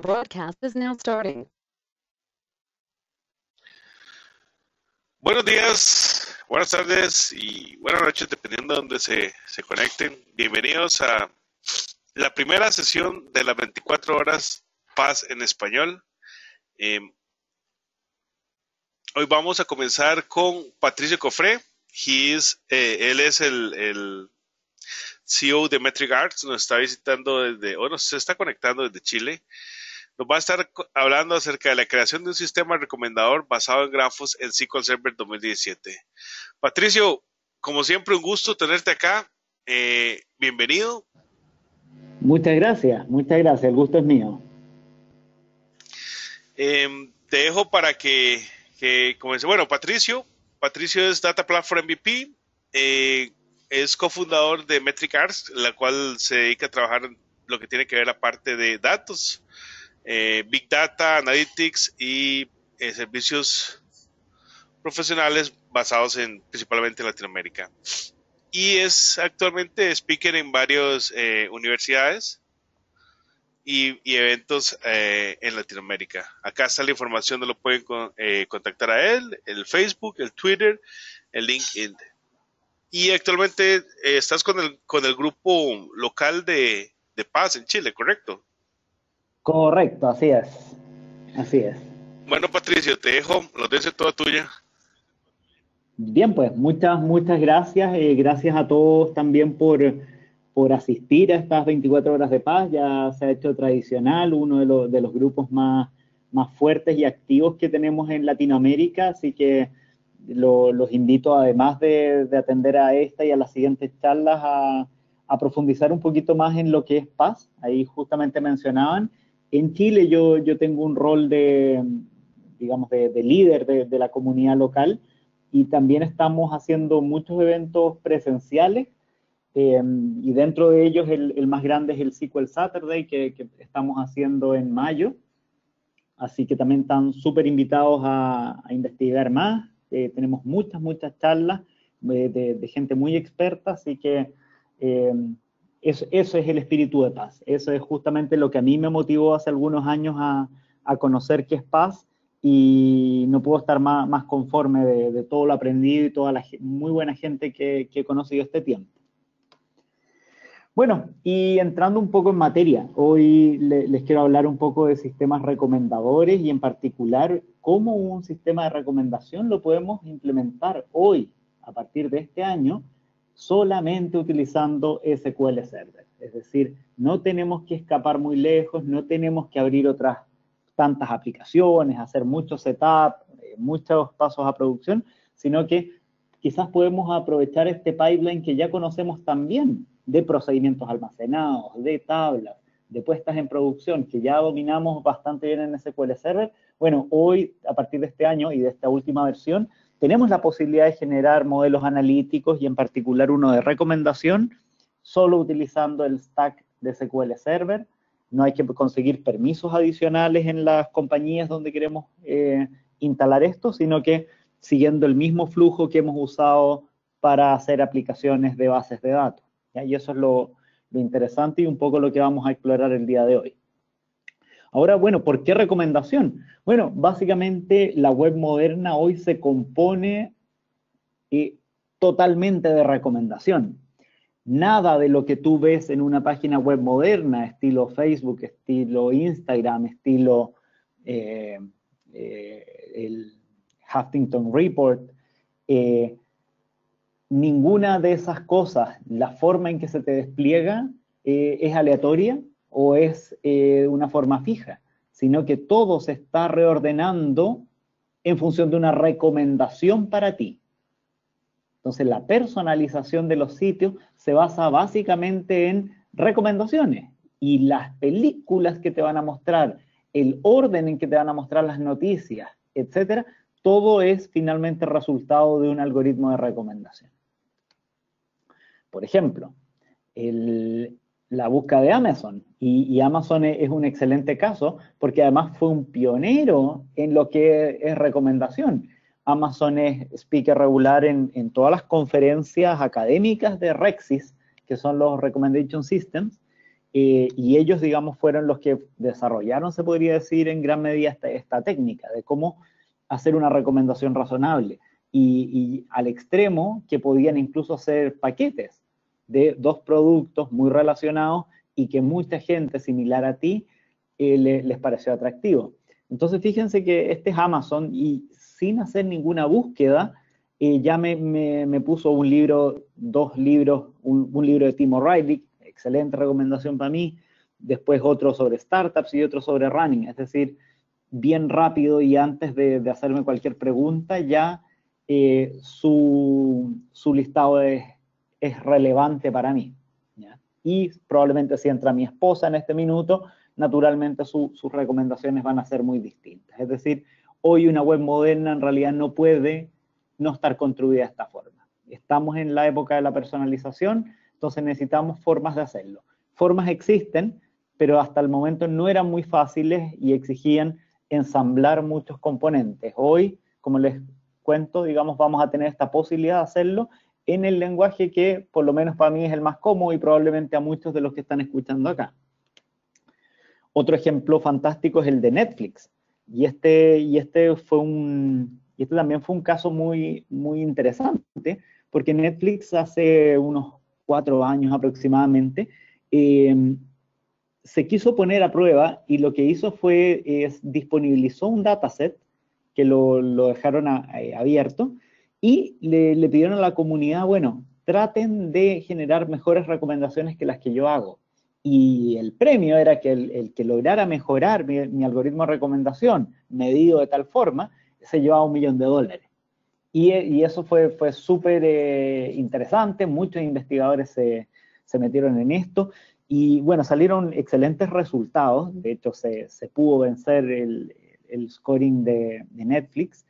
Broadcast is now starting. Buenos días, buenas tardes y buenas noches, dependiendo de donde se conecten. Bienvenidos a la primera sesión de las 24 horas Paz en Español. Hoy vamos a comenzar con Patricio Cofré. Él es el CEO de Metric Arts. Nos está visitando se está conectando desde Chile. Nos va a estar hablando acerca de la creación de un sistema recomendador basado en grafos en SQL Server 2017. Patricio, como siempre, un gusto tenerte acá. Bienvenido. Muchas gracias, el gusto es mío. Te dejo para que comience. Bueno, Patricio es Data Platform MVP, es cofundador de Metric Arts, la cual se dedica a trabajar en lo que tiene que ver la parte de datos, Big Data, Analytics y servicios profesionales basados principalmente en Latinoamérica. Y es actualmente speaker en varias universidades y eventos en Latinoamérica. Acá está la información, donde lo pueden contactar a él, el Facebook, el Twitter, el LinkedIn. Y actualmente estás con el grupo local de Paz en Chile, ¿correcto? Correcto, así es. Bueno, Patricio, te dejo, los dejo toda tuya. Bien, pues muchas gracias. Gracias a todos también por asistir a estas 24 horas de paz. Ya se ha hecho tradicional, uno de los grupos más fuertes y activos que tenemos en Latinoamérica, así que los invito, además de atender a esta y a las siguientes charlas, a profundizar un poquito más en lo que es paz. Ahí justamente mencionaban. En Chile yo tengo un rol de líder de la comunidad local, y también estamos haciendo muchos eventos presenciales, y dentro de ellos el más grande es el SQL Saturday que estamos haciendo en mayo, así que también están súper invitados a investigar más. Tenemos muchas charlas de gente muy experta, así que eso es el espíritu de paz. Eso es justamente lo que a mí me motivó hace algunos años a conocer qué es paz, y no puedo estar más conforme de todo lo aprendido y toda la muy buena gente que he conocido este tiempo. Bueno, y entrando un poco en materia, hoy les quiero hablar un poco de sistemas recomendadores, y en particular cómo un sistema de recomendación lo podemos implementar hoy, a partir de este año, solamente utilizando SQL Server. Es decir, no tenemos que escapar muy lejos, no tenemos que abrir otras tantas aplicaciones, hacer mucho setup, muchos pasos a producción, sino que quizás podemos aprovechar este pipeline que ya conocemos también, de procedimientos almacenados, de tablas, de puestas en producción, que ya dominamos bastante bien en SQL Server. Bueno, hoy, a partir de este año y de esta última versión, tenemos la posibilidad de generar modelos analíticos, y en particular uno de recomendación, solo utilizando el stack de SQL Server. No hay que conseguir permisos adicionales en las compañías donde queremos instalar esto, sino que siguiendo el mismo flujo que hemos usado para hacer aplicaciones de bases de datos. ¿Ya? Y eso es lo interesante y un poco lo que vamos a explorar el día de hoy. Ahora, bueno, ¿por qué recomendación? Bueno, básicamente la web moderna hoy se compone totalmente de recomendación. Nada de lo que tú ves en una página web moderna, estilo Facebook, estilo Instagram, estilo el Huffington Report, ninguna de esas cosas, la forma en que se te despliega es aleatoria o es una forma fija, sino que todo se está reordenando en función de una recomendación para ti. Entonces, la personalización de los sitios se basa básicamente en recomendaciones, y las películas que te van a mostrar, el orden en que te van a mostrar las noticias, etcétera, todo es finalmente resultado de un algoritmo de recomendación. Por ejemplo, la búsqueda de Amazon, y Amazon es un excelente caso porque además fue un pionero en lo que es recomendación. Amazon es speaker regular en todas las conferencias académicas de REXSys, que son los Recommendation Systems, y ellos, digamos, fueron los que desarrollaron, se podría decir, en gran medida esta técnica de cómo hacer una recomendación razonable. Y al extremo que podían incluso hacer paquetes de dos productos muy relacionados y que mucha gente similar a ti les pareció atractivo. Entonces fíjense que este es Amazon y sin hacer ninguna búsqueda ya me puso un libro, dos libros, un libro de Tim O'Reilly, excelente recomendación para mí, después otro sobre startups y otro sobre running, es decir, bien rápido y antes de hacerme cualquier pregunta ya su listado es relevante para mí, ¿ya? Y probablemente si entra mi esposa en este minuto, naturalmente sus recomendaciones van a ser muy distintas. Es decir, hoy una web moderna en realidad no puede no estar construida de esta forma. Estamos en la época de la personalización, entonces necesitamos formas de hacerlo. Formas existen, pero hasta el momento no eran muy fáciles y exigían ensamblar muchos componentes. Hoy, como les cuento, digamos, vamos a tener esta posibilidad de hacerlo en el lenguaje que por lo menos para mí es el más cómodo y probablemente a muchos de los que están escuchando acá. Otro ejemplo fantástico es el de Netflix. Y este también fue un caso muy, muy interesante, porque Netflix hace unos 4 años aproximadamente se quiso poner a prueba y lo que hizo disponibilizó un dataset que lo dejaron abierto y le pidieron a la comunidad, bueno, traten de generar mejores recomendaciones que las que yo hago. Y el premio era que el que lograra mejorar mi algoritmo de recomendación medido de tal forma, se llevaba $1 millón. Y eso fue súper interesante, muchos investigadores se metieron en esto, y bueno, salieron excelentes resultados. De hecho, se pudo vencer el scoring de Netflix,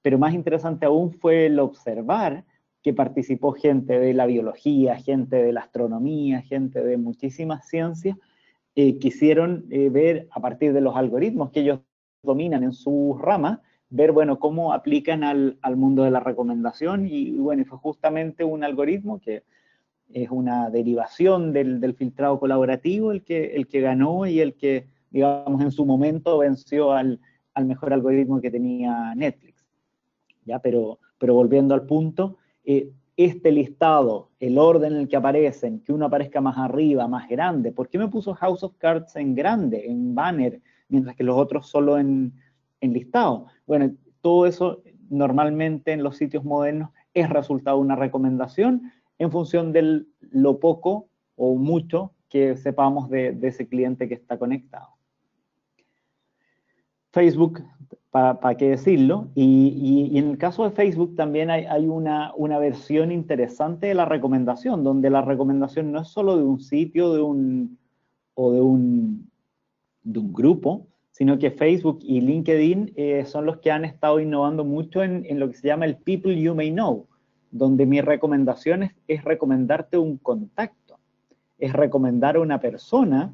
pero más interesante aún fue el observar que participó gente de la biología, gente de la astronomía, gente de muchísimas ciencias, quisieron ver a partir de los algoritmos que ellos dominan en sus ramas, ver, bueno, cómo aplican al mundo de la recomendación, y bueno, fue justamente un algoritmo que es una derivación del filtrado colaborativo el que ganó y el que, digamos, en su momento venció al mejor algoritmo que tenía Netflix. ¿Ya? Pero volviendo al punto, este listado, el orden en el que aparecen, que uno aparezca más arriba, más grande, ¿por qué me puso House of Cards en grande, en banner, mientras que los otros solo en listado? Bueno, todo eso normalmente en los sitios modernos es resultado de una recomendación en función de lo poco o mucho que sepamos de ese cliente que está conectado. Facebook, para qué decirlo, y en el caso de Facebook también hay una versión interesante de la recomendación, donde la recomendación no es solo de un sitio o de un grupo, sino que Facebook y LinkedIn son los que han estado innovando mucho en lo que se llama el People You May Know, donde mi recomendación es recomendarte un contacto, es recomendar a una persona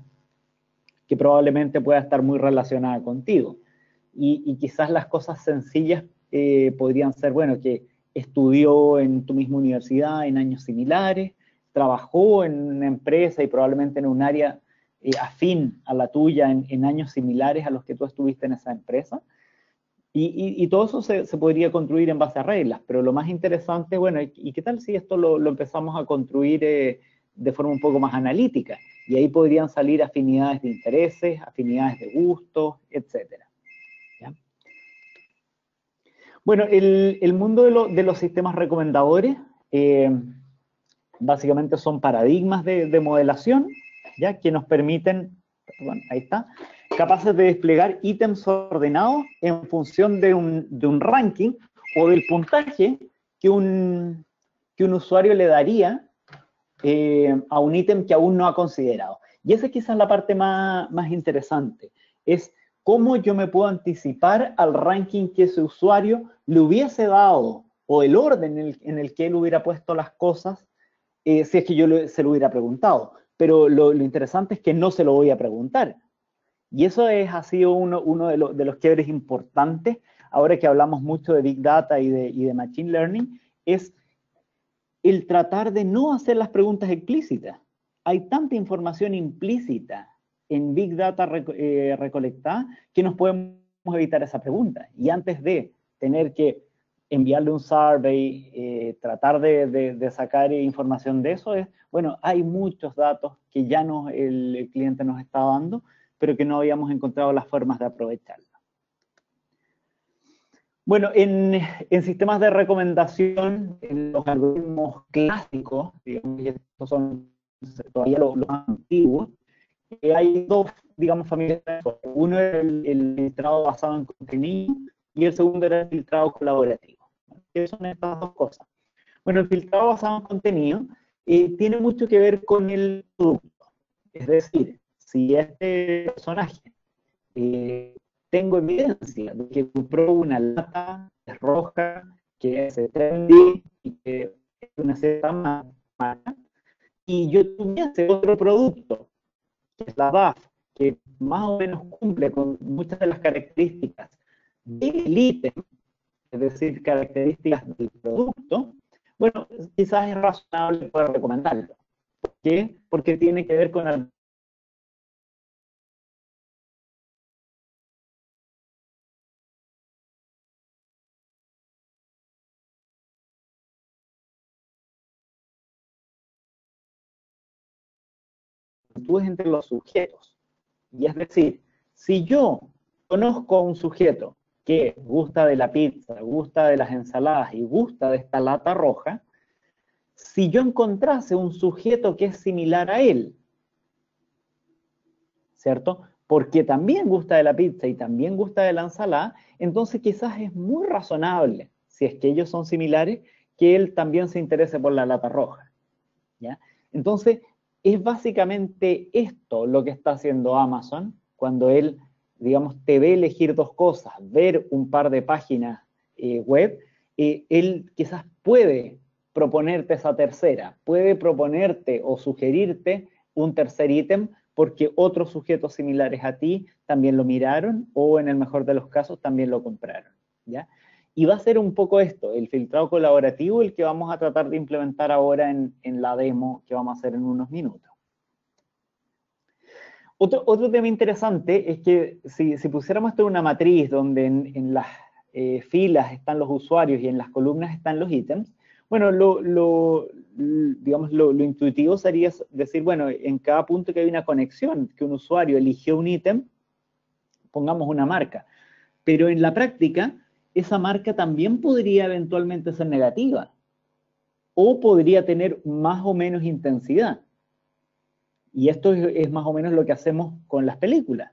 que probablemente pueda estar muy relacionada contigo. Y quizás las cosas sencillas podrían ser, bueno, que estudió en tu misma universidad en años similares, trabajó en una empresa y probablemente en un área afín a la tuya en años similares a los que tú estuviste en esa empresa. Y todo eso se podría construir en base a reglas, pero lo más interesante, bueno, ¿y qué tal si esto lo empezamos a construir de forma un poco más analítica? Y ahí podrían salir afinidades de intereses, afinidades de gustos, etcétera. ¿Ya? Bueno, el mundo de los sistemas recomendadores básicamente son paradigmas de modelación, ¿ya? Que nos permiten, bueno, ahí está, capaces de desplegar ítems ordenados en función de un ranking o del puntaje que un usuario le daría a un ítem que aún no ha considerado. Y esa es quizás la parte más interesante, es cómo yo me puedo anticipar al ranking que ese usuario le hubiese dado, o el orden en el que él hubiera puesto las cosas, si es que yo se lo hubiera preguntado. Pero lo interesante es que no se lo voy a preguntar. Y eso ha sido uno de los quiebres importantes, ahora que hablamos mucho de Big Data y de Machine Learning, es el tratar de no hacer las preguntas explícitas. hay tanta información implícita en Big Data recolectada que nos podemos evitar esa pregunta. Y antes de tener que enviarle un survey, tratar de sacar información de eso, bueno, hay muchos datos que ya el cliente nos está dando, pero que no habíamos encontrado las formas de aprovecharlo. Bueno, en sistemas de recomendación, en los algoritmos clásicos, digamos, y estos son todavía los más antiguos, hay dos, digamos, familias de software. Uno es el filtrado basado en contenido y el segundo era el filtrado colaborativo. ¿Qué son estas dos cosas? Bueno, el filtrado basado en contenido tiene mucho que ver con el producto. Es decir, si este personaje tengo evidencia de que compró una lata que es roja, que es trendy y que es una cierta marca, y yo tuviese otro producto, que es la DAF, que más o menos cumple con muchas de las características del ítem, es decir, características del producto, bueno, quizás es razonable poder recomendarlo. ¿Por qué? Porque tiene que ver con el entre los sujetos. Y es decir, si yo conozco a un sujeto que gusta de la pizza, gusta de las ensaladas y gusta de esta lata roja, si yo encontrase un sujeto que es similar a él, ¿cierto? Porque también gusta de la pizza y también gusta de la ensalada, entonces quizás es muy razonable, si es que ellos son similares, que él también se interese por la lata roja, ¿ya? Entonces, es básicamente esto lo que está haciendo Amazon cuando él, digamos, te ve elegir dos cosas, ver un par de páginas web, él quizás puede proponerte esa tercera, puede proponerte o sugerirte un tercer ítem porque otros sujetos similares a ti también lo miraron o en el mejor de los casos también lo compraron, ¿ya? Y va a ser un poco esto, el filtrado colaborativo, el que vamos a tratar de implementar ahora en la demo que vamos a hacer en unos minutos. Otro tema interesante es que si pusiéramos esto en una matriz donde en las filas están los usuarios y en las columnas están los ítems, bueno, digamos, lo intuitivo sería decir, bueno, en cada punto que hay una conexión, que un usuario eligió un ítem, pongamos una marca. Pero en la práctica, esa marca también podría eventualmente ser negativa o podría tener más o menos intensidad. Y esto es más o menos lo que hacemos con las películas.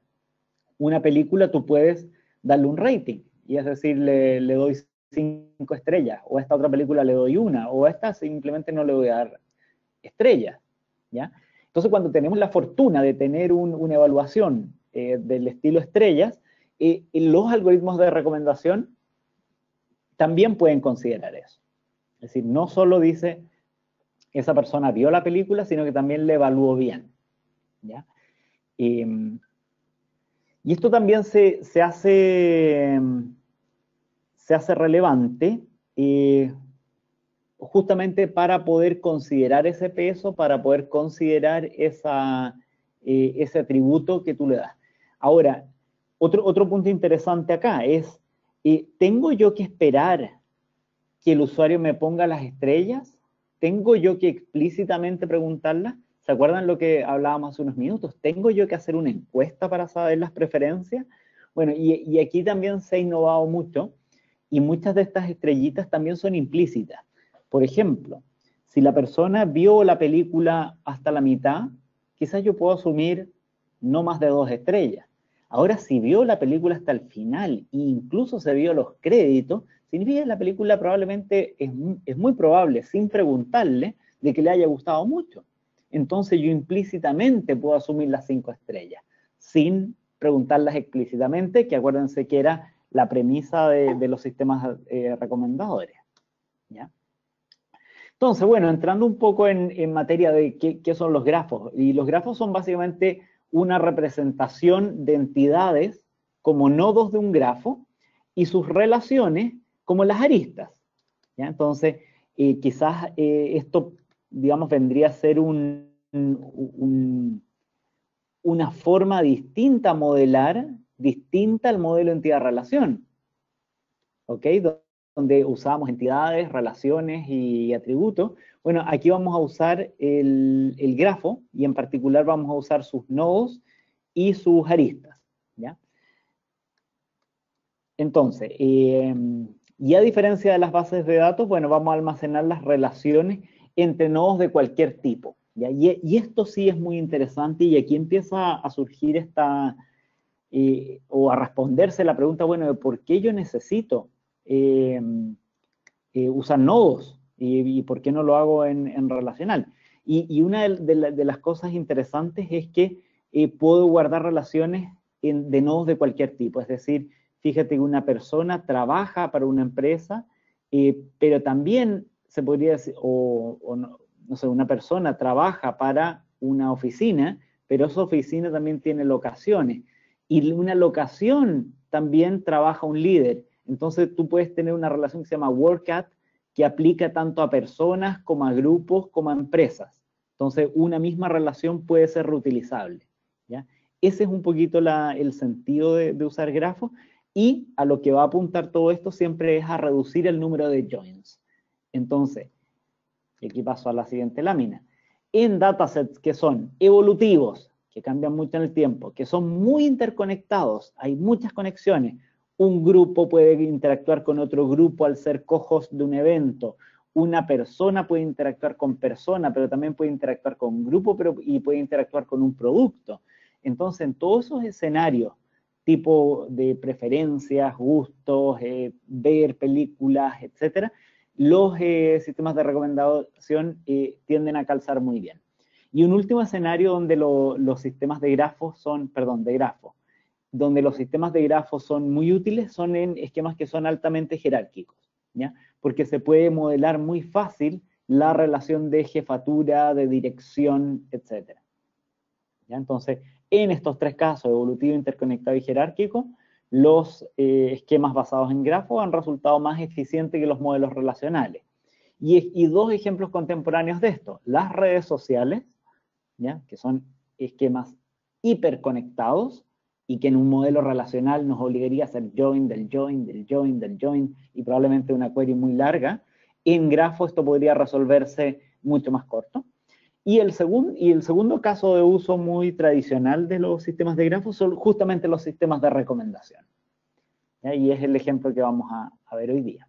Una película tú puedes darle un rating, y es decir, le doy 5 estrellas, o a esta otra película le doy 1, o a esta simplemente no le voy a dar estrellas, ¿ya? Entonces, cuando tenemos la fortuna de tener una evaluación del estilo estrellas, los algoritmos de recomendación también pueden considerar eso. Es decir, no solo dice esa persona vio la película, sino que también le evaluó bien, ¿ya? Y esto también se hace relevante justamente para poder considerar ese peso, para poder considerar ese atributo que tú le das. Ahora, otro punto interesante acá es, ¿tengo yo que esperar que el usuario me ponga las estrellas? ¿Tengo yo que explícitamente preguntarlas? ¿Se acuerdan lo que hablábamos hace unos minutos? ¿Tengo yo que hacer una encuesta para saber las preferencias? Bueno, y aquí también se ha innovado mucho, y muchas de estas estrellitas también son implícitas. Por ejemplo, si la persona vio la película hasta la mitad, quizás yo puedo asumir no más de 2 estrellas. Ahora, si vio la película hasta el final e incluso se vio los créditos, significa que la película probablemente es muy probable, sin preguntarle, de que le haya gustado mucho. Entonces yo implícitamente puedo asumir las 5 estrellas, sin preguntarlas explícitamente, que acuérdense que era la premisa de los sistemas recomendadores, ¿ya? Entonces, bueno, entrando un poco en materia de qué son los grafos, y los grafos son básicamente una representación de entidades como nodos de un grafo y sus relaciones como las aristas, ¿ya? Entonces, quizás esto, digamos, vendría a ser un una forma distinta a modelar, distinta al modelo entidad-relación, ¿ok? Donde usamos entidades, relaciones y atributos. Bueno, aquí vamos a usar el grafo, y en particular vamos a usar sus nodos y sus aristas, ¿ya? Entonces, y a diferencia de las bases de datos, bueno, vamos a almacenar las relaciones entre nodos de cualquier tipo, ¿ya? Y esto sí es muy interesante, y aquí empieza a surgir esta, o a responderse la pregunta, bueno, de por qué yo necesito usar nodos, y por qué no lo hago en relacional. Y una de las cosas interesantes es que puedo guardar relaciones de nodos de cualquier tipo, es decir, fíjate que una persona trabaja para una empresa, pero también se podría decir, no sé, una persona trabaja para una oficina, pero esa oficina también tiene locaciones, y una locación también trabaja un líder. Entonces tú puedes tener una relación que se llama WorkAt, que aplica tanto a personas como a grupos como a empresas. Entonces una misma relación puede ser reutilizable, ¿ya? Ese es un poquito el sentido de usar grafos, y a lo que va a apuntar todo esto siempre es a reducir el número de joins. Entonces, y aquí paso a la siguiente lámina. En datasets que son evolutivos, que cambian mucho en el tiempo, que son muy interconectados, hay muchas conexiones. Un grupo puede interactuar con otro grupo al ser co-host de un evento. Una persona puede interactuar con persona, pero también puede interactuar con un grupo, y puede interactuar con un producto. Entonces, en todos esos escenarios, tipo de preferencias, gustos, ver películas, etcétera, los sistemas de recomendación tienden a calzar muy bien. Y un último escenario donde los sistemas de grafos son, perdón, de grafos, donde los sistemas de grafos son muy útiles son en esquemas que son altamente jerárquicos, ¿ya? Porque se puede modelar muy fácil la relación de jefatura, de dirección, etc. ¿Ya? Entonces, en estos tres casos, evolutivo, interconectado y jerárquico, los esquemas basados en grafos han resultado más eficientes que los modelos relacionales. Y dos ejemplos contemporáneos de esto: las redes sociales, ¿ya? Que son esquemas hiperconectados, y que en un modelo relacional nos obligaría a hacer join del join, del join, del join, y probablemente una query muy larga. En grafo esto podría resolverse mucho más corto. Y el segundo caso de uso muy tradicional de los sistemas de grafos son justamente los sistemas de recomendación, ¿ya? Y es el ejemplo que vamos a ver hoy día.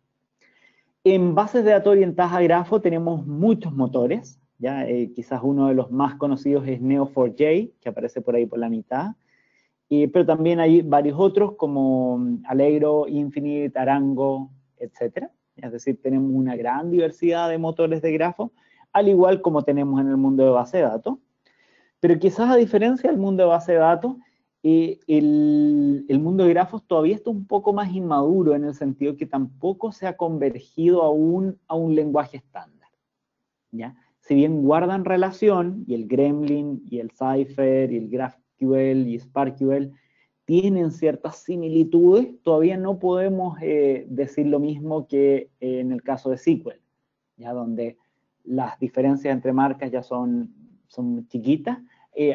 En bases de datos orientadas a grafo tenemos muchos motores, ¿ya? Quizás uno de los más conocidos es Neo4j, que aparece por ahí por la mitad, pero también hay varios otros como Allegro, Infinite, Arango, etc. Es decir, tenemos una gran diversidad de motores de grafo, al igual como tenemos en el mundo de base de datos. Pero quizás a diferencia del mundo de base de datos, el mundo de grafos todavía está un poco más inmaduro, en el sentido que tampoco se ha convergido aún a un lenguaje estándar, ¿ya? Si bien guardan relación, y el Gremlin, y el Cypher, y el GraphQL, y SparkQL tienen ciertas similitudes, todavía no podemos decir lo mismo que en el caso de SQL, ¿ya? Donde las diferencias entre marcas ya son chiquitas.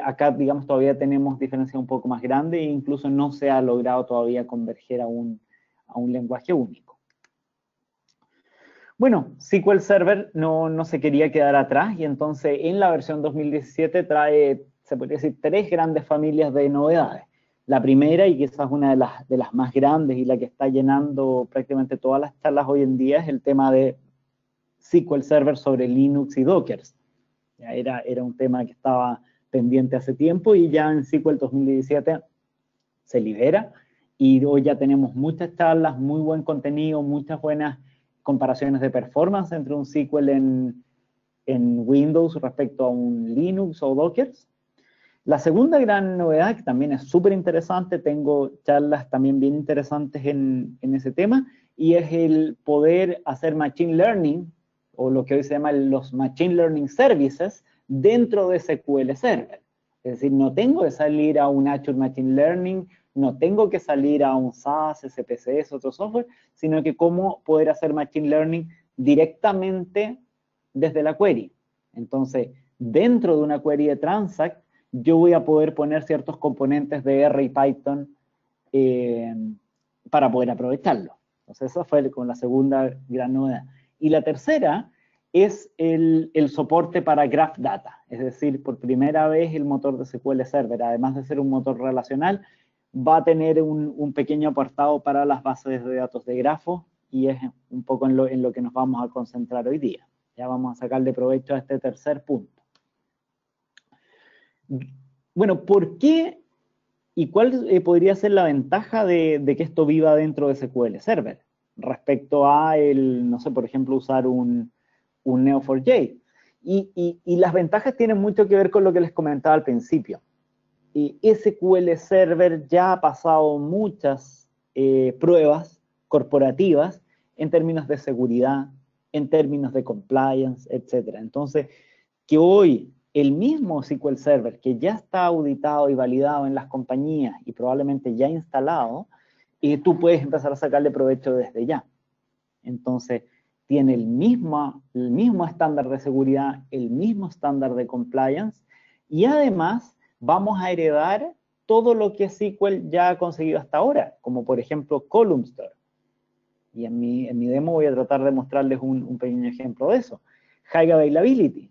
Acá, digamos, todavía tenemos diferencias un poco más grandes, e incluso no se ha logrado todavía converger a un lenguaje único. Bueno, SQL Server no se quería quedar atrás, y entonces en la versión 2017 trae, se podría decir, tres grandes familias de novedades. La primera, y quizás una de las más grandes y la que está llenando prácticamente todas las charlas hoy en día, es el tema de SQL Server sobre Linux y Docker. Ya era un tema que estaba pendiente hace tiempo, y ya en SQL 2017 se libera, y hoy ya tenemos muchas charlas, muy buen contenido, muchas buenas comparaciones de performance entre un SQL en Windows respecto a un Linux o Docker. La segunda gran novedad, que también es súper interesante, tengo charlas también bien interesantes en ese tema, y es el poder hacer Machine Learning, o lo que hoy se llama los Machine Learning Services, dentro de SQL Server. Es decir, no tengo que salir a un Azure Machine Learning, no tengo que salir a un SAS, SPSS, otro software, sino que cómo poder hacer Machine Learning directamente desde la query. Entonces, dentro de una query de Transact, yo voy a poder poner ciertos componentes de R y Python para poder aprovecharlo. Entonces esa fue con la segunda gran novedad. Y la tercera es el soporte para Graph Data, es decir, por primera vez el motor de SQL Server, además de ser un motor relacional, va a tener un pequeño apartado para las bases de datos de grafos, y es un poco en lo que nos vamos a concentrar hoy día. Ya vamos a sacarle provecho a este tercer punto. Bueno, ¿por qué y cuál podría ser la ventaja de que esto viva dentro de SQL Server respecto a no sé, por ejemplo, usar un Neo4j? Y las ventajas tienen mucho que ver con lo que les comentaba al principio. SQL Server ya ha pasado muchas pruebas corporativas en términos de seguridad, en términos de compliance, etc. Entonces, que hoy el mismo SQL Server, que ya está auditado y validado en las compañías y probablemente ya instalado, tú puedes empezar a sacarle provecho desde ya. Entonces, tiene el mismo estándar de seguridad, el mismo estándar de compliance, y además vamos a heredar todo lo que SQL ya ha conseguido hasta ahora, como por ejemplo Column Store. Y en mi demo voy a tratar de mostrarles un pequeño ejemplo de eso. High Availability,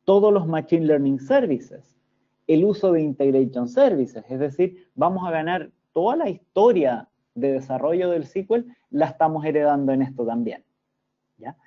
todos los Machine Learning Services, el uso de Integration Services, es decir, vamos a ganar toda la historia de desarrollo del SQL, la estamos heredando en esto también. ¿Ya?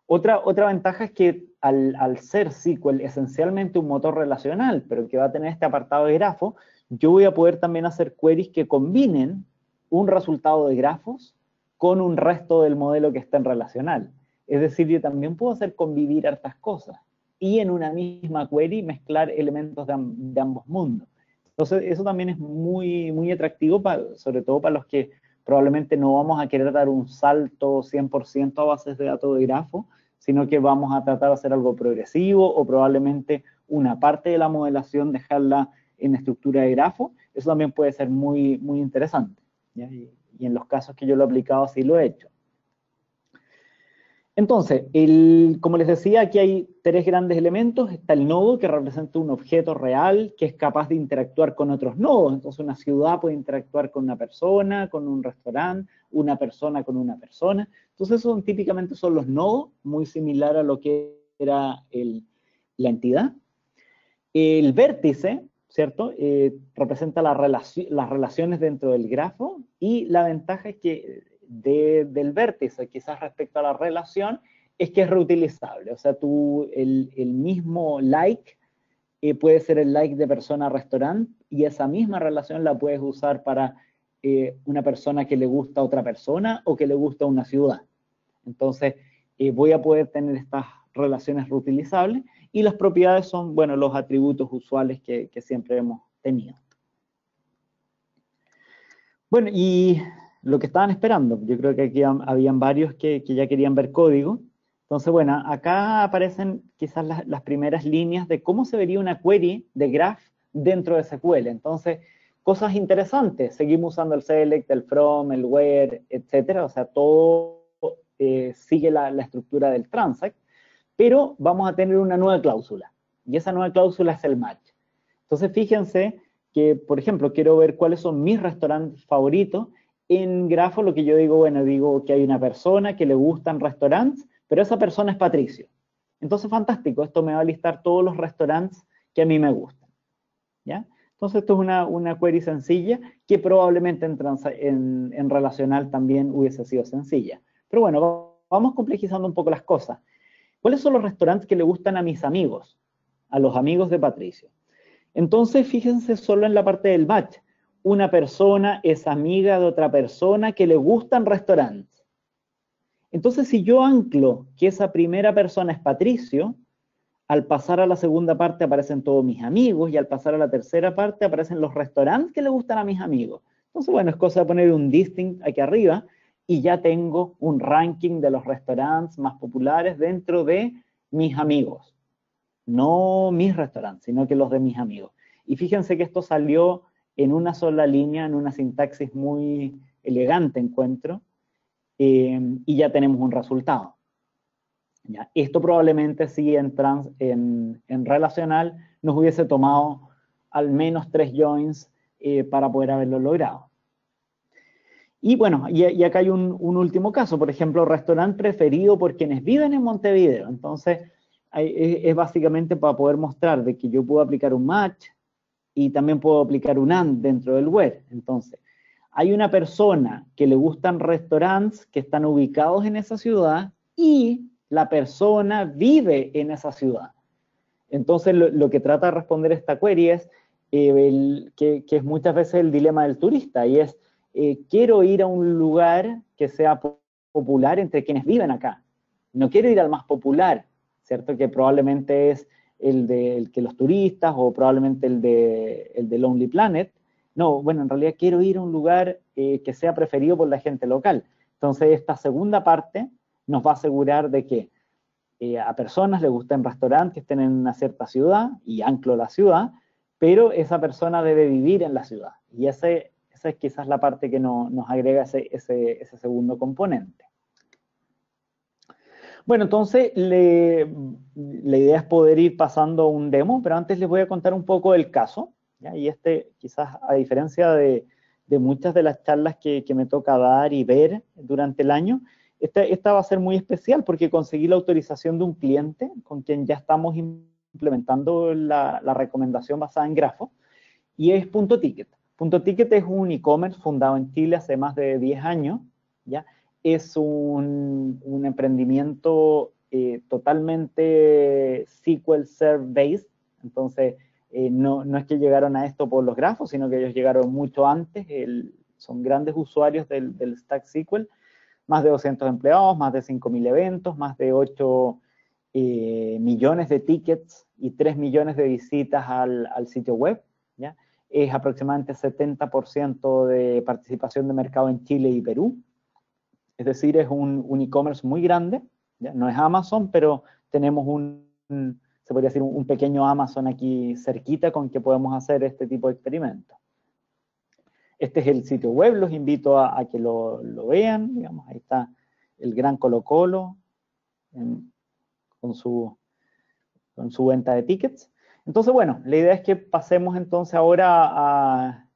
Otra ventaja es que al ser SQL esencialmente un motor relacional, pero que va a tener este apartado de grafo, yo voy a poder también hacer queries que combinen un resultado de grafos con un resto del modelo que está en relacional. Es decir, yo también puedo hacer convivir hartas cosas y en una misma query mezclar elementos de ambos mundos. Entonces, eso también es muy, muy atractivo, sobre todo para los que probablemente no vamos a querer dar un salto 100% a bases de datos de grafo, sino que vamos a tratar de hacer algo progresivo o probablemente una parte de la modelación dejarla en estructura de grafo. Eso también puede ser muy, muy interesante, ¿ya? Y en los casos que yo lo he aplicado así lo he hecho. Entonces, como les decía, aquí hay tres grandes elementos. Está el nodo, que representa un objeto real que es capaz de interactuar con otros nodos. Entonces, una ciudad puede interactuar con una persona, con un restaurante, una persona con una persona. Entonces, eso típicamente son los nodos, muy similar a lo que era la entidad. El vértice, ¿cierto? Representa las relaciones dentro del grafo, y la ventaja es que del vértice, quizás respecto a la relación, es que es reutilizable. O sea, el mismo like puede ser el like de persona a restaurante, y esa misma relación la puedes usar para una persona que le gusta a otra persona o que le gusta a una ciudad. Entonces, voy a poder tener estas relaciones reutilizables, y las propiedades son, bueno, los atributos usuales que siempre hemos tenido. Bueno, y lo que estaban esperando, yo creo que aquí habían varios que ya querían ver código. Entonces, bueno, acá aparecen quizás las primeras líneas de cómo se vería una query de graph dentro de SQL. Entonces, cosas interesantes, seguimos usando el select, el from, el where, etcétera. O sea, todo sigue la estructura del transact, pero vamos a tener una nueva cláusula, y esa nueva cláusula es el match. Entonces, fíjense que, por ejemplo, quiero ver cuáles son mis restaurantes favoritos. En grafo lo que yo digo, bueno, digo que hay una persona que le gustan restaurantes, pero esa persona es Patricio. Entonces, fantástico, esto me va a listar todos los restaurantes que a mí me gustan, ¿ya? Entonces, esto es una query sencilla, que probablemente en relacional también hubiese sido sencilla. Pero bueno, vamos complejizando un poco las cosas. ¿Cuáles son los restaurantes que le gustan a mis amigos? A los amigos de Patricio. Entonces, fíjense solo en la parte del match. Una persona es amiga de otra persona que le gustan restaurantes. Entonces, si yo anclo que esa primera persona es Patricio, al pasar a la segunda parte aparecen todos mis amigos, y al pasar a la tercera parte aparecen los restaurantes que le gustan a mis amigos. Entonces, bueno, es cosa de poner un distinct aquí arriba, y ya tengo un ranking de los restaurantes más populares dentro de mis amigos. No mis restaurantes, sino que los de mis amigos. Y fíjense que esto salió en una sola línea, en una sintaxis muy elegante, encuentro, y ya tenemos un resultado. ¿Ya? Esto probablemente sí en relacional nos hubiese tomado al menos 3 joins para poder haberlo logrado. Y bueno, y acá hay un último caso, por ejemplo, restaurante preferido por quienes viven en Montevideo. Entonces, es básicamente para poder mostrar de que yo puedo aplicar un match y también puedo aplicar un and dentro del web. Entonces, hay una persona que le gustan restaurantes que están ubicados en esa ciudad y la persona vive en esa ciudad. Entonces, lo que trata de responder esta query es, que es muchas veces el dilema del turista, y es, quiero ir a un lugar que sea popular entre quienes viven acá. No quiero ir al más popular, ¿cierto? Que probablemente es el que los turistas o probablemente el de Lonely Planet. No, bueno, en realidad quiero ir a un lugar que sea preferido por la gente local. Entonces, esta segunda parte nos va a asegurar de que a personas les gustan restaurantes que estén en una cierta ciudad, y anclo la ciudad, pero esa persona debe vivir en la ciudad. Y esa es quizás la parte que nos agrega ese segundo componente. Bueno, entonces la idea es poder ir pasando un demo, pero antes les voy a contar un poco el caso, ¿ya? Y quizás a diferencia de muchas de las charlas que me toca dar y ver durante el año, esta va a ser muy especial porque conseguí la autorización de un cliente con quien ya estamos implementando la recomendación basada en grafo, y es Punto Ticket. Punto Ticket es un e-commerce fundado en Chile hace más de 10 años, ¿ya? Es un emprendimiento totalmente SQL Server based, entonces no es que llegaron a esto por los grafos, sino que ellos llegaron mucho antes, son grandes usuarios del Stack SQL, más de 200 empleados, más de 5.000 eventos, más de 8 millones de tickets y 3 millones de visitas al sitio web, ¿ya? Es aproximadamente 70% de participación de mercado en Chile y Perú. Es decir, es un e-commerce muy grande, ¿ya? No es Amazon, pero tenemos se podría decir, un pequeño Amazon aquí cerquita con que podemos hacer este tipo de experimentos. Este es el sitio web, los invito a que lo vean, digamos, ahí está el gran Colo-Colo con su venta de tickets. Entonces, bueno, la idea es que pasemos entonces ahora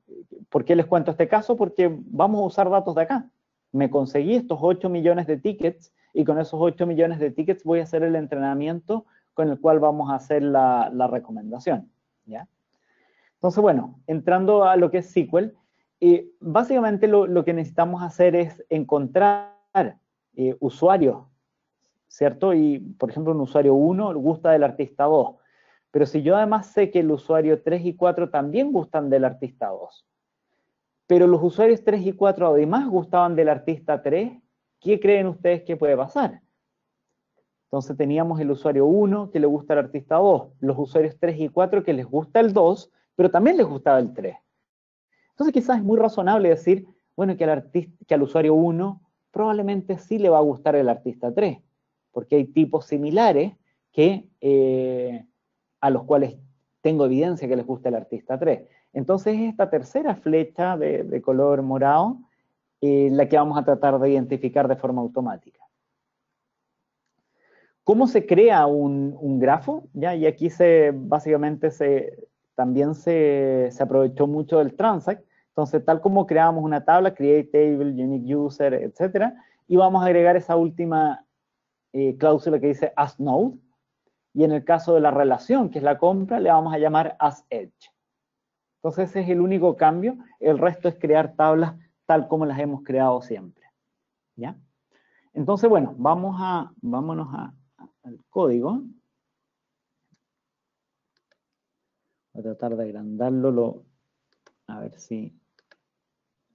¿por qué les cuento este caso? Porque vamos a usar datos de acá. Me conseguí estos 8 millones de tickets y con esos 8 millones de tickets voy a hacer el entrenamiento con el cual vamos a hacer la recomendación, ¿ya? Entonces, bueno, entrando a lo que es SQL, básicamente lo que necesitamos hacer es encontrar usuarios, ¿cierto? Y, por ejemplo, un usuario 1 gusta del artista 2, pero si yo además sé que el usuario 3 y 4 también gustan del artista 2, pero los usuarios 3 y 4 además gustaban del artista 3, ¿qué creen ustedes que puede pasar? Entonces teníamos el usuario 1 que le gusta el artista 2, los usuarios 3 y 4 que les gusta el 2, pero también les gustaba el 3. Entonces quizás es muy razonable decir, bueno, que al usuario 1 probablemente sí le va a gustar el artista 3, porque hay tipos similares a los cuales tengo evidencia que les gusta el artista 3. Entonces esta tercera flecha de color morado, la que vamos a tratar de identificar de forma automática. ¿Cómo se crea un grafo? ¿Ya? Y aquí básicamente también se aprovechó mucho del Transact. Entonces, tal como creamos una tabla, create table, unique user, etc., y vamos a agregar esa última cláusula que dice as node, y en el caso de la relación, que es la compra, le vamos a llamar as edge. Entonces, ese es el único cambio. El resto es crear tablas tal como las hemos creado siempre, ¿ya? Entonces, bueno, vámonos al código. Voy a tratar de agrandarlo, a ver si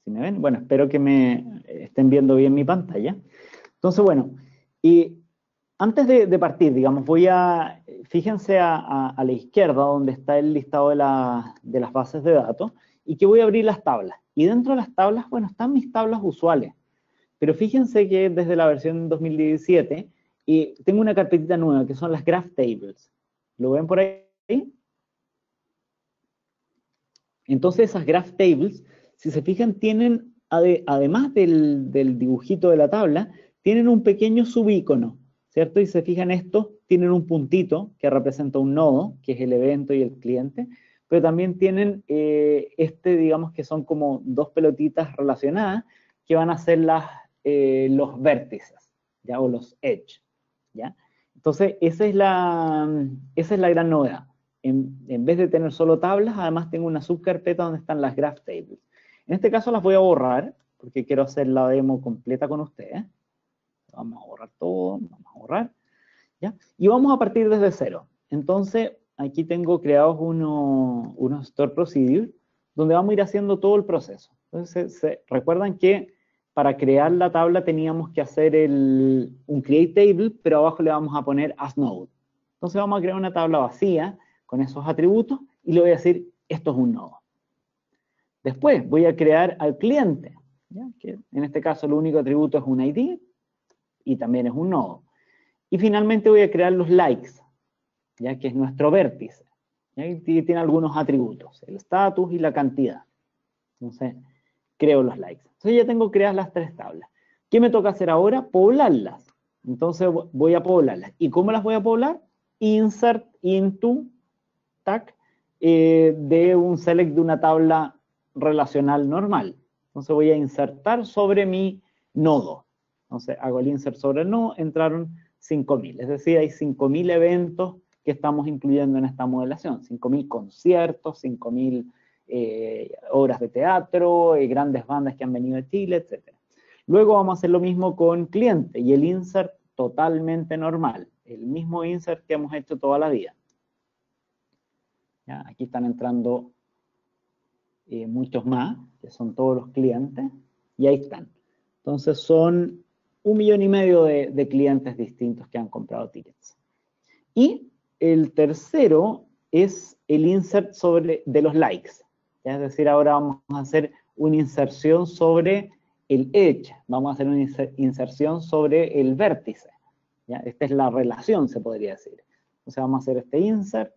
me ven. Bueno, espero que me estén viendo bien mi pantalla. Entonces, bueno, y antes de partir, digamos, fíjense a la izquierda donde está el listado de las bases de datos, y que voy a abrir las tablas. Y dentro de las tablas, bueno, están mis tablas usuales. Pero fíjense que desde la versión 2017 tengo una carpetita nueva que son las Graph Tables. ¿Lo ven por ahí? Entonces esas Graph Tables, si se fijan, tienen, además del dibujito de la tabla, tienen un pequeño subícono. ¿cierto? Y se fijan, estos tienen un puntito que representa un nodo, que es el evento y el cliente, pero también tienen digamos que son como dos pelotitas relacionadas que van a ser los vértices, ¿ya? O los edge, ¿ya? Entonces, esa es la gran novedad. En vez de tener solo tablas, además tengo una subcarpeta donde están las graph tables. En este caso las voy a borrar, porque quiero hacer la demo completa con ustedes. Vamos a borrar todo, vamos a borrar, ¿ya? Y vamos a partir desde cero. Entonces, aquí tengo creados unos store procedures, donde vamos a ir haciendo todo el proceso. Entonces, recuerdan que para crear la tabla teníamos que hacer un create table, pero abajo le vamos a poner as node. Entonces vamos a crear una tabla vacía con esos atributos y le voy a decir, esto es un nodo. Después voy a crear al cliente, ¿ya? Que en este caso el único atributo es un ID y también es un nodo. Y finalmente voy a crear los likes, ya que es nuestro vértice, ¿ya? Y tiene algunos atributos, el status y la cantidad. Entonces, creo los likes. Entonces ya tengo creadas las tres tablas. ¿Qué me toca hacer ahora? Poblarlas. Entonces voy a poblarlas. ¿Y cómo las voy a poblar? Insert into tag de un select de una tabla relacional normal. Entonces voy a insertar sobre mi nodo. Entonces hago el insert sobre el nodo, entraron 5.000. Es decir, hay 5.000 eventos que estamos incluyendo en esta modelación. 5.000 conciertos, 5.000 obras de teatro, grandes bandas que han venido de Chile, etc. Luego vamos a hacer lo mismo con cliente y el insert totalmente normal. El mismo insert que hemos hecho toda la vida. ¿Ya? Aquí están entrando muchos más, que son todos los clientes, y ahí están. Entonces son 1,5 millones de clientes distintos que han comprado tickets. Y el tercero es el insert de los likes. ¿Ya? Es decir, ahora vamos a hacer una inserción sobre el edge, vamos a hacer una inserción sobre el vértice. ¿Ya? Esta es la relación, se podría decir. Entonces vamos a hacer este insert,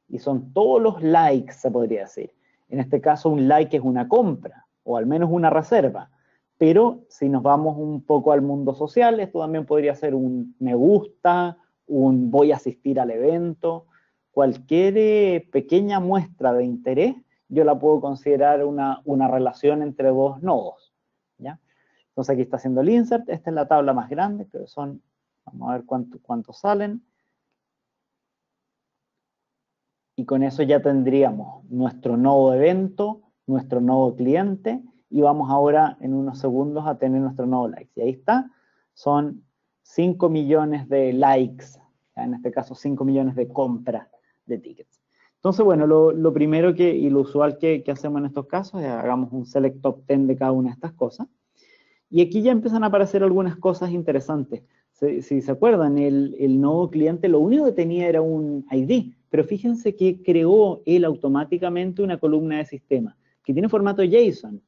y son todos los likes, se podría decir. En este caso, un like es una compra, o al menos una reserva. Pero si nos vamos un poco al mundo social, esto también podría ser un me gusta, un voy a asistir al evento. Cualquier pequeña muestra de interés, yo la puedo considerar una relación entre dos nodos. ¿Ya? Entonces aquí está haciendo el insert. Esta es la tabla más grande, que son, vamos a ver cuántos salen. Y con eso ya tendríamos nuestro nodo evento, nuestro nodo cliente, y vamos ahora en unos segundos a tener nuestro nodo likes. Y ahí está, son 5 millones de likes, en este caso 5 millones de compras de tickets. Entonces, bueno, lo primero y lo usual que hacemos en estos casos es hagamos un select top 10 de cada una de estas cosas. Y aquí ya empiezan a aparecer algunas cosas interesantes. Si se acuerdan, el nodo cliente lo único que tenía era un ID, pero fíjense que creó él automáticamente una columna de sistema, que tiene formato JSON.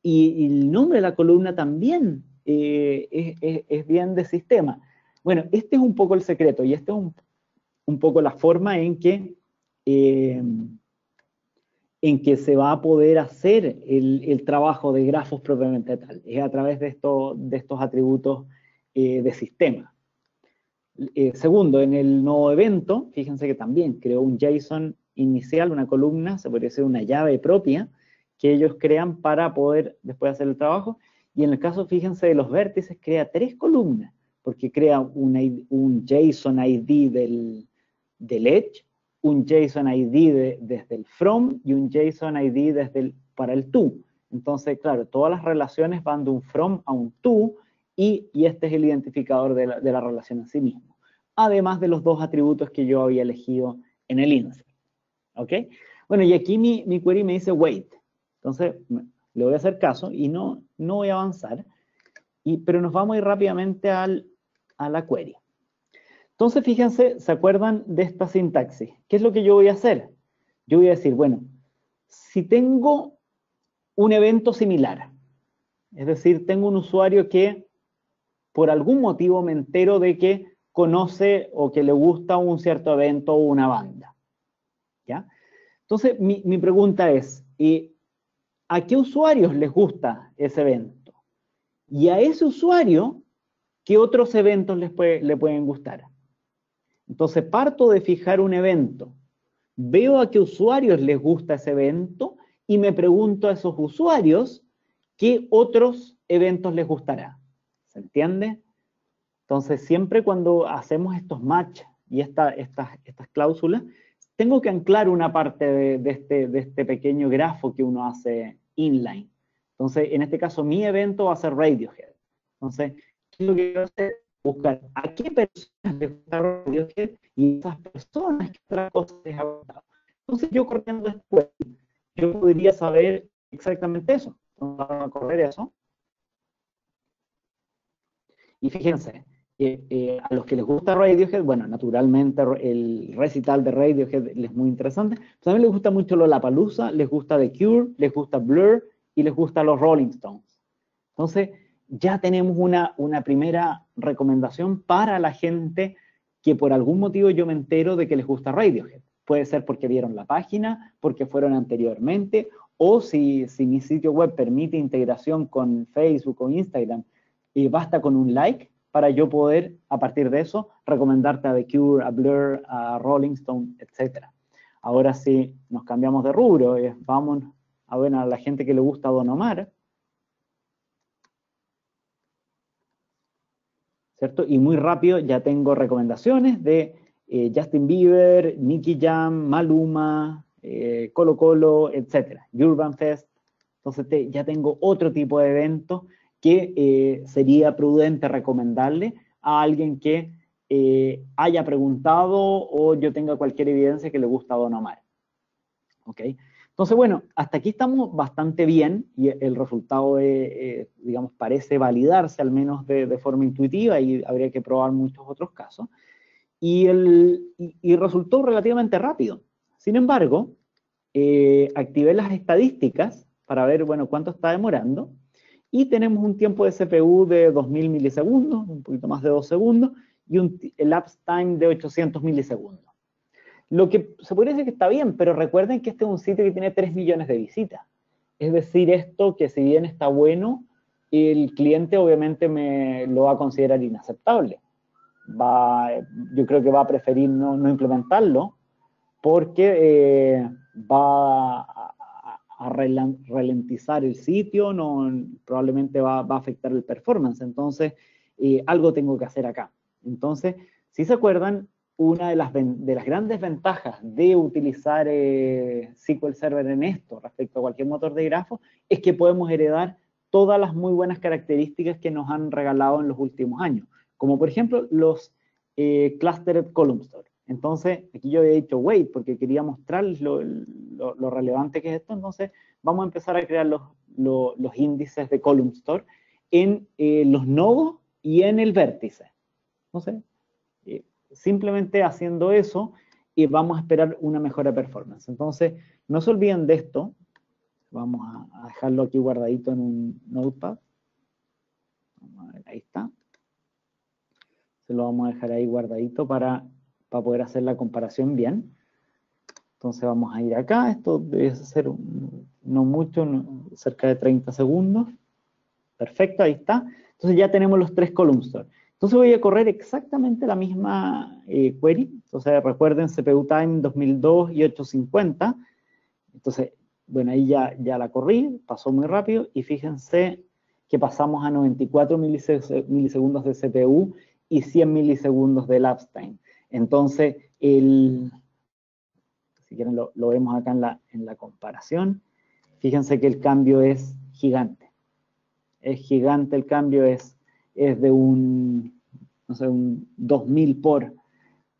Y el nombre de la columna también es bien de sistema. Bueno, este es un poco el secreto, y este es un poco la forma en que se va a poder hacer el trabajo de grafos propiamente tal. Es a través de estos atributos de sistema. Segundo, en el nodo evento, fíjense que también creó un JSON inicial, una columna, se podría decir una llave propia, que ellos crean para poder después hacer el trabajo. Y en el caso, fíjense, de los vértices, crea 3 columnas, porque crea un JSON ID del edge, un JSON ID desde el from y un JSON ID para el to. Entonces, claro, todas las relaciones van de un from a un to, y este es el identificador de la relación en sí mismo. Además de los 2 atributos que yo había elegido en el insert. ¿Ok? Bueno, y aquí mi query me dice wait. Entonces, le voy a hacer caso y no voy a avanzar. Pero nos vamos a ir rápidamente a la query. Entonces, fíjense, ¿se acuerdan de esta sintaxis? ¿Qué es lo que yo voy a hacer? Yo voy a decir, bueno, si tengo un evento similar, es decir, tengo un usuario que por algún motivo me entero de que conoce o que le gusta un cierto evento o una banda, ¿ya? Entonces, mi pregunta es, ¿a qué usuarios les gusta ese evento? Y a ese usuario ¿qué otros eventos le pueden gustar? Entonces parto de fijar un evento, veo a qué usuarios les gusta ese evento y me pregunto a esos usuarios qué otros eventos les gustará. ¿Se entiende? Entonces siempre cuando hacemos estos match y estas cláusulas, tengo que anclar una parte de este pequeño grafo que uno hace inline. Entonces, en este caso, mi evento va a ser Radiohead. Entonces, ¿qué es lo que quiero hacer? Buscar a qué personas les gusta Radiohead y esas personas que otras cosas les ha gustado. Entonces, yo corriendo después, yo podría saber exactamente eso. Entonces, vamos a correr eso. Y fíjense, a los que les gusta Radiohead, bueno, naturalmente el recital de Radiohead es muy interesante. También les gusta mucho Lollapalooza, les gusta The Cure, les gusta Blur y les gusta los Rolling Stones. Entonces, ya tenemos una primera recomendación para la gente que por algún motivo yo me entero de que les gusta Radiohead. Puede ser porque vieron la página, porque fueron anteriormente, o si mi sitio web permite integración con Facebook o Instagram, y basta con un like para yo poder, a partir de eso, recomendarte a The Cure, a Blur, a Rolling Stone, etc. Ahora sí, nos cambiamos de rubro, vamos a ver a la gente que le gusta Don Omar, ¿cierto? Y muy rápido ya tengo recomendaciones de Justin Bieber, Nicky Jam, Maluma, Colo Colo, etc. Urban Fest. Entonces ya tengo otro tipo de evento que sería prudente recomendarle a alguien que haya preguntado o yo tenga cualquier evidencia que le gusta a Don Omar. ¿Ok? Entonces, bueno, hasta aquí estamos bastante bien y el resultado, digamos, parece validarse al menos de forma intuitiva y habría que probar muchos otros casos. Y resultó relativamente rápido. Sin embargo, activé las estadísticas para ver, bueno, cuánto está demorando y tenemos un tiempo de CPU de 2000 milisegundos, un poquito más de 2 segundos, y un elapsed time de 800 milisegundos. Lo que se podría decir que está bien, pero recuerden que este es un sitio que tiene 3 millones de visitas. Es decir, esto que si bien está bueno, el cliente obviamente me lo va a considerar inaceptable. Yo creo que va a preferir no implementarlo porque va a ralentizar el sitio, probablemente va a afectar el performance. Entonces, algo tengo que hacer acá. Entonces, si se acuerdan, una de las grandes ventajas de utilizar SQL Server en esto respecto a cualquier motor de grafo es que podemos heredar todas las muy buenas características que nos han regalado en los últimos años, como por ejemplo los Clustered Column Store. Entonces, aquí yo he dicho wait porque quería mostrarles lo relevante que es esto. Entonces, vamos a empezar a crear los índices de Column Store en los nodos y en el vértice. Entonces, simplemente haciendo eso vamos a esperar una mejora de performance. Entonces, no se olviden de esto. Vamos a dejarlo aquí guardadito en un notepad. Vamos a ver, ahí está. Se lo vamos a dejar ahí guardadito para poder hacer la comparación bien. Entonces vamos a ir acá. Esto debe ser no mucho, cerca de 30 segundos. Perfecto, ahí está. Entonces ya tenemos los 3 column store. Entonces voy a correr exactamente la misma query. Entonces recuerden CPU time 2002 y 850. Entonces, bueno, ahí ya la corrí, pasó muy rápido. Y fíjense que pasamos a 94 milisegundos de CPU y 100 milisegundos de elapsed time. Entonces, si quieren lo vemos acá en la comparación. Fíjense que el cambio es gigante. Es gigante el cambio, es de un 2000 por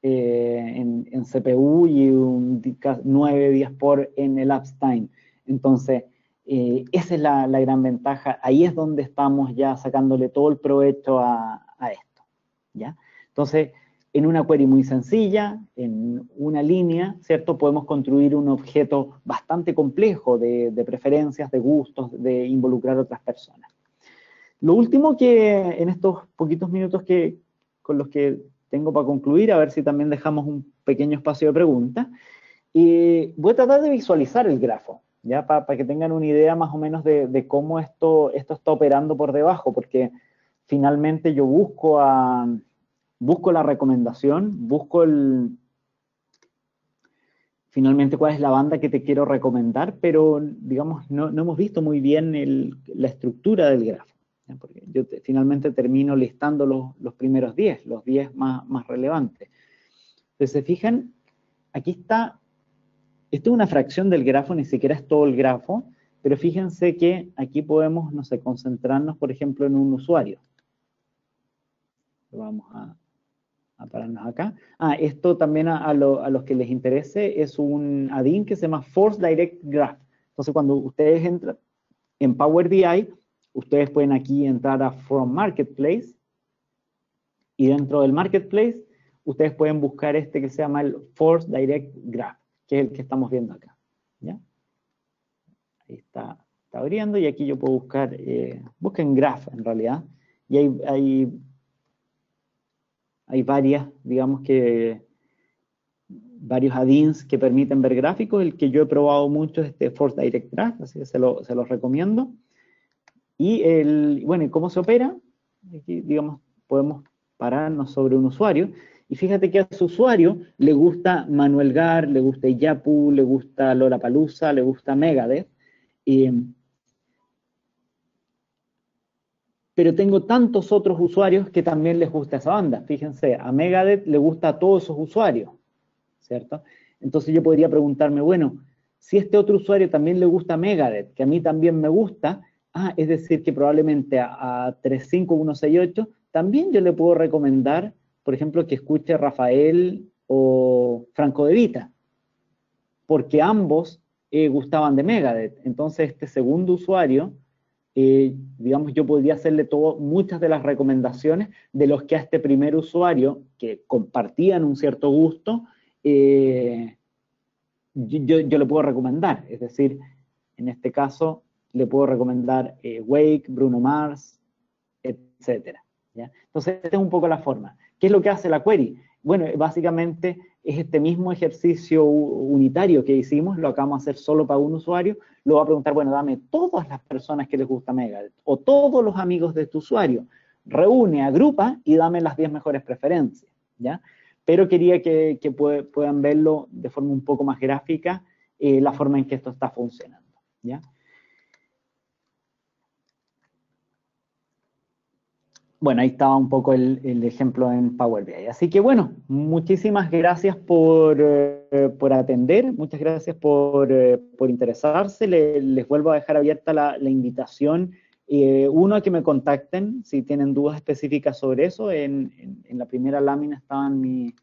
en CPU y un 9-10 por en el elapsed time. Entonces, esa es la gran ventaja. Ahí es donde estamos ya sacándole todo el provecho a esto, ¿ya? Entonces, en una query muy sencilla, en una línea, ¿cierto? Podemos construir un objeto bastante complejo de preferencias, de gustos, de involucrar a otras personas. Lo último que en estos poquitos minutos con los que tengo para concluir, a ver si también dejamos un pequeño espacio de preguntas, voy a tratar de visualizar el grafo, ¿ya? Para que tengan una idea más o menos de cómo esto está operando por debajo, porque finalmente yo busco la recomendación, finalmente cuál es la banda que te quiero recomendar, pero digamos, no hemos visto muy bien la estructura del grafo, ¿ya? Porque yo finalmente termino listando los primeros 10, los 10 más relevantes. Entonces, se fijan, aquí está, esto es una fracción del grafo, ni siquiera es todo el grafo, pero fíjense que aquí podemos, no sé, concentrarnos, por ejemplo, en un usuario. Vamos a pararnos acá. Esto también a los que les interese es un add-in que se llama Force Direct Graph. Entonces, cuando ustedes entran en Power BI, ustedes pueden aquí entrar a From Marketplace, y dentro del Marketplace, ustedes pueden buscar este que se llama el Force Direct Graph, que es el que estamos viendo acá, ¿ya? Ahí está abriendo, y aquí yo puedo buscar, busquen Graph en realidad, y hay varias, digamos que, varios add-ins que permiten ver gráficos. El que yo he probado mucho es este Force Direct Graph, así que se los recomiendo. Y bueno, ¿y cómo se opera? Aquí, digamos, podemos pararnos sobre un usuario, y fíjate que a su usuario le gusta Manuel Gar, le gusta Iyapu, le gusta Lollapalooza, le gusta Megadeth, pero tengo tantos otros usuarios que también les gusta esa banda. Fíjense, a Megadeth le gusta a todos esos usuarios, ¿cierto? Entonces yo podría preguntarme, bueno, si este otro usuario también le gusta Megadeth, que a mí también me gusta, es decir, que probablemente a 35168 también yo le puedo recomendar, por ejemplo, que escuche Rafael o Franco De Vita, porque ambos gustaban de Megadeth. Entonces este segundo usuario, digamos, yo podría hacerle muchas de las recomendaciones de los que a este primer usuario, que compartían un cierto gusto, yo le puedo recomendar. Es decir, en este caso, le puedo recomendar Wake, Bruno Mars, etcétera, ¿ya? Entonces, esta es un poco la forma. ¿Qué es lo que hace la query? Bueno, básicamente es este mismo ejercicio unitario que hicimos, lo acabamos de hacer solo para un usuario. Lo va a preguntar, bueno, dame todas las personas que les gusta Megadeth, o todos los amigos de tu usuario. Reúne, agrupa y dame las 10 mejores preferencias, ¿ya? Pero quería que puedan verlo de forma un poco más gráfica, la forma en que esto está funcionando, ¿ya? Bueno, ahí estaba un poco el ejemplo en Power BI. Así que bueno, muchísimas gracias por atender, muchas gracias por interesarse. Les vuelvo a dejar abierta la invitación, uno, a que me contacten si tienen dudas específicas sobre eso. En la primera lámina estaban mis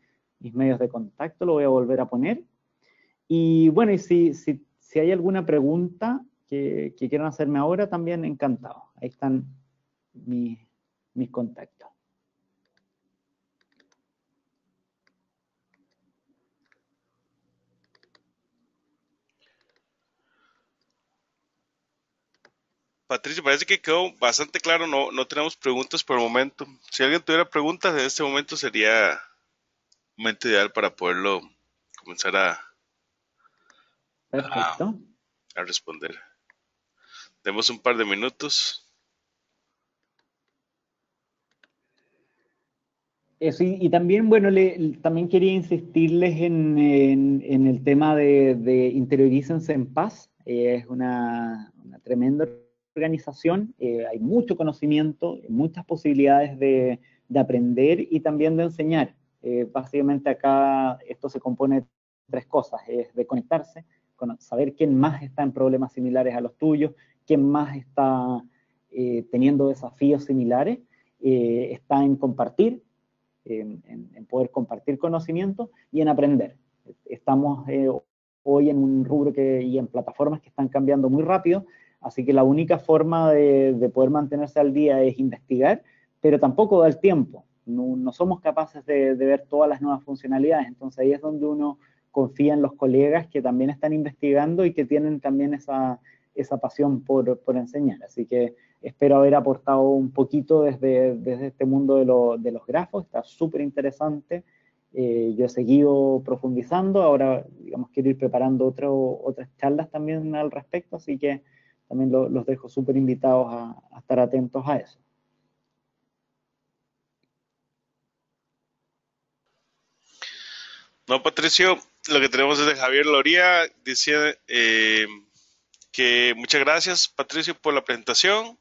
medios de contacto, lo voy a volver a poner. Y bueno, y si hay alguna pregunta que quieran hacerme ahora, también encantado. Ahí están mis contactos. Patricio, parece que quedó bastante claro, no tenemos preguntas por el momento. Si alguien tuviera preguntas, en este momento sería un momento ideal para poderlo comenzar Perfecto. a responder. Demos un par de minutos. Eso, y también, bueno, también quería insistirles en el tema de interiorícense en paz. Es una tremenda organización, hay mucho conocimiento, muchas posibilidades de aprender y también de enseñar. Básicamente acá esto se compone de tres cosas: es de conectarse, saber quién más está en problemas similares a los tuyos, quién más está teniendo desafíos similares, está en compartir, en poder compartir conocimiento y en aprender. Estamos hoy en un rubro y en plataformas que están cambiando muy rápido, así que la única forma de poder mantenerse al día es investigar, pero tampoco da el tiempo. No somos capaces de ver todas las nuevas funcionalidades, entonces ahí es donde uno confía en los colegas que también están investigando y que tienen también esa pasión por enseñar. Así que espero haber aportado un poquito desde este mundo de los grafos. Está súper interesante. Yo he seguido profundizando, ahora, digamos, quiero ir preparando otras charlas también al respecto, así que también los dejo súper invitados a estar atentos a eso. No, Patricio, lo que tenemos es de Javier Loría, dice que muchas gracias, Patricio, por la presentación.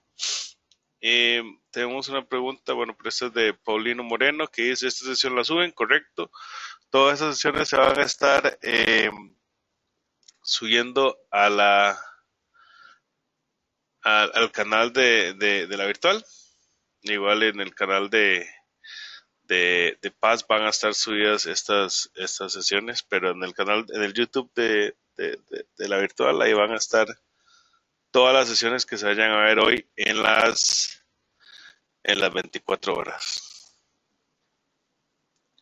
Tenemos una pregunta, bueno, pero esta es de Paulino Moreno, que dice, esta sesión la suben, correcto. Todas estas sesiones se van a estar subiendo al canal de la virtual. Igual en el canal de Paz van a estar subidas estas sesiones, pero en el canal, en el YouTube de la virtual, ahí van a estar todas las sesiones que se vayan a ver hoy en las 24 horas.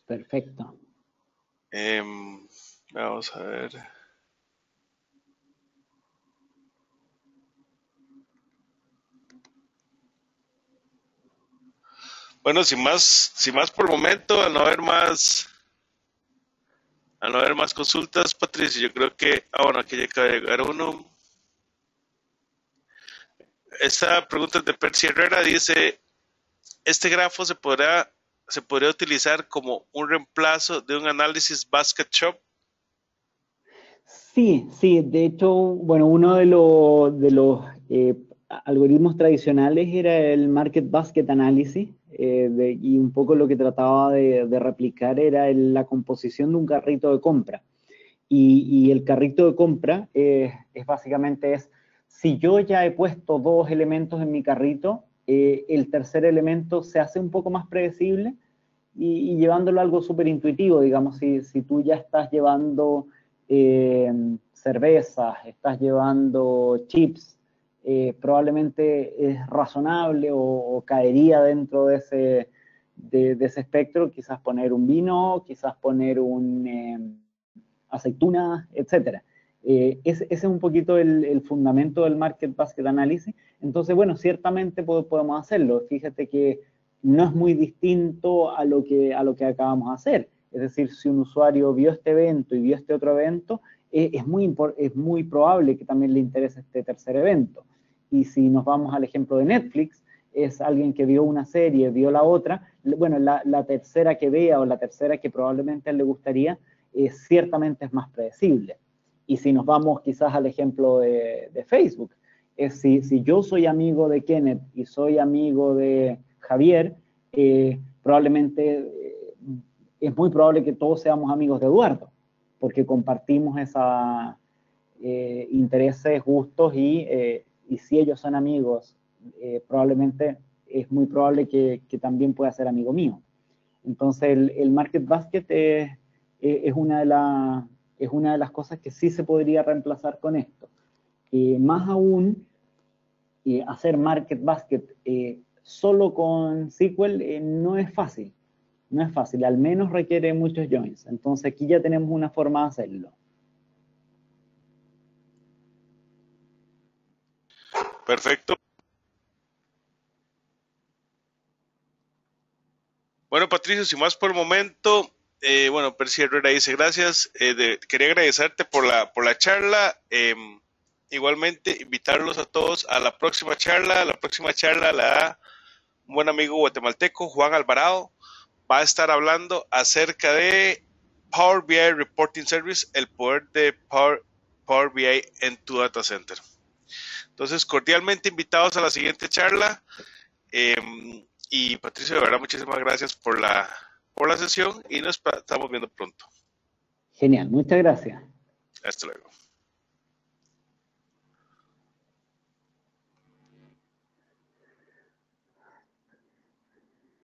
Perfecto. Vamos a ver. Bueno, sin más por el momento, al no haber más consultas, Patricia, yo creo que, bueno, aquí ya acaba de llegar uno. Esta pregunta es de Percy Herrera, dice, ¿este grafo se podría utilizar como un reemplazo de un análisis basket shop? Sí, de hecho, bueno, uno de los algoritmos tradicionales era el Market Basket Analysis, y un poco lo que trataba de replicar era la composición de un carrito de compra. Y el carrito de compra básicamente si yo ya he puesto 2 elementos en mi carrito, el tercer elemento se hace un poco más predecible y llevándolo a algo súper intuitivo, digamos, si tú ya estás llevando cervezas, estás llevando chips, probablemente es razonable o caería dentro de ese espectro, quizás poner un vino, quizás poner aceitunas, etcétera. Ese es un poquito el fundamento del Market Basket Analysis. Entonces, bueno, ciertamente podemos hacerlo. Fíjate que no es muy distinto a lo que acabamos de hacer. Es decir, si un usuario vio este evento y vio este otro evento, es muy probable que también le interese este tercer evento. Y si nos vamos al ejemplo de Netflix, es alguien que vio una serie, vio la otra, bueno, la tercera que vea o la tercera que probablemente a él le gustaría, ciertamente es más predecible. Y si nos vamos quizás al ejemplo de Facebook, si yo soy amigo de Kenneth y soy amigo de Javier, probablemente es muy probable que todos seamos amigos de Eduardo, porque compartimos esos intereses, gustos y si ellos son amigos, probablemente es muy probable que también pueda ser amigo mío. Entonces el Market Basket es una de las cosas que sí se podría reemplazar con esto. Más aún, hacer Market Basket solo con SQL no es fácil. No es fácil, al menos requiere muchos joins. Entonces aquí ya tenemos una forma de hacerlo. Perfecto. Bueno, Patricio, sin más por el momento, bueno, Percy Herrera dice gracias. Quería agradecerte por la charla. Igualmente, invitarlos a todos a la próxima charla. La próxima charla la da un buen amigo guatemalteco, Juan Alvarado. Va a estar hablando acerca de Power BI Reporting Service, el poder de Power BI en tu data center. Entonces, cordialmente invitados a la siguiente charla. Y Patricio, de verdad, muchísimas gracias por la sesión y nos estamos viendo pronto. Genial, muchas gracias. Hasta luego.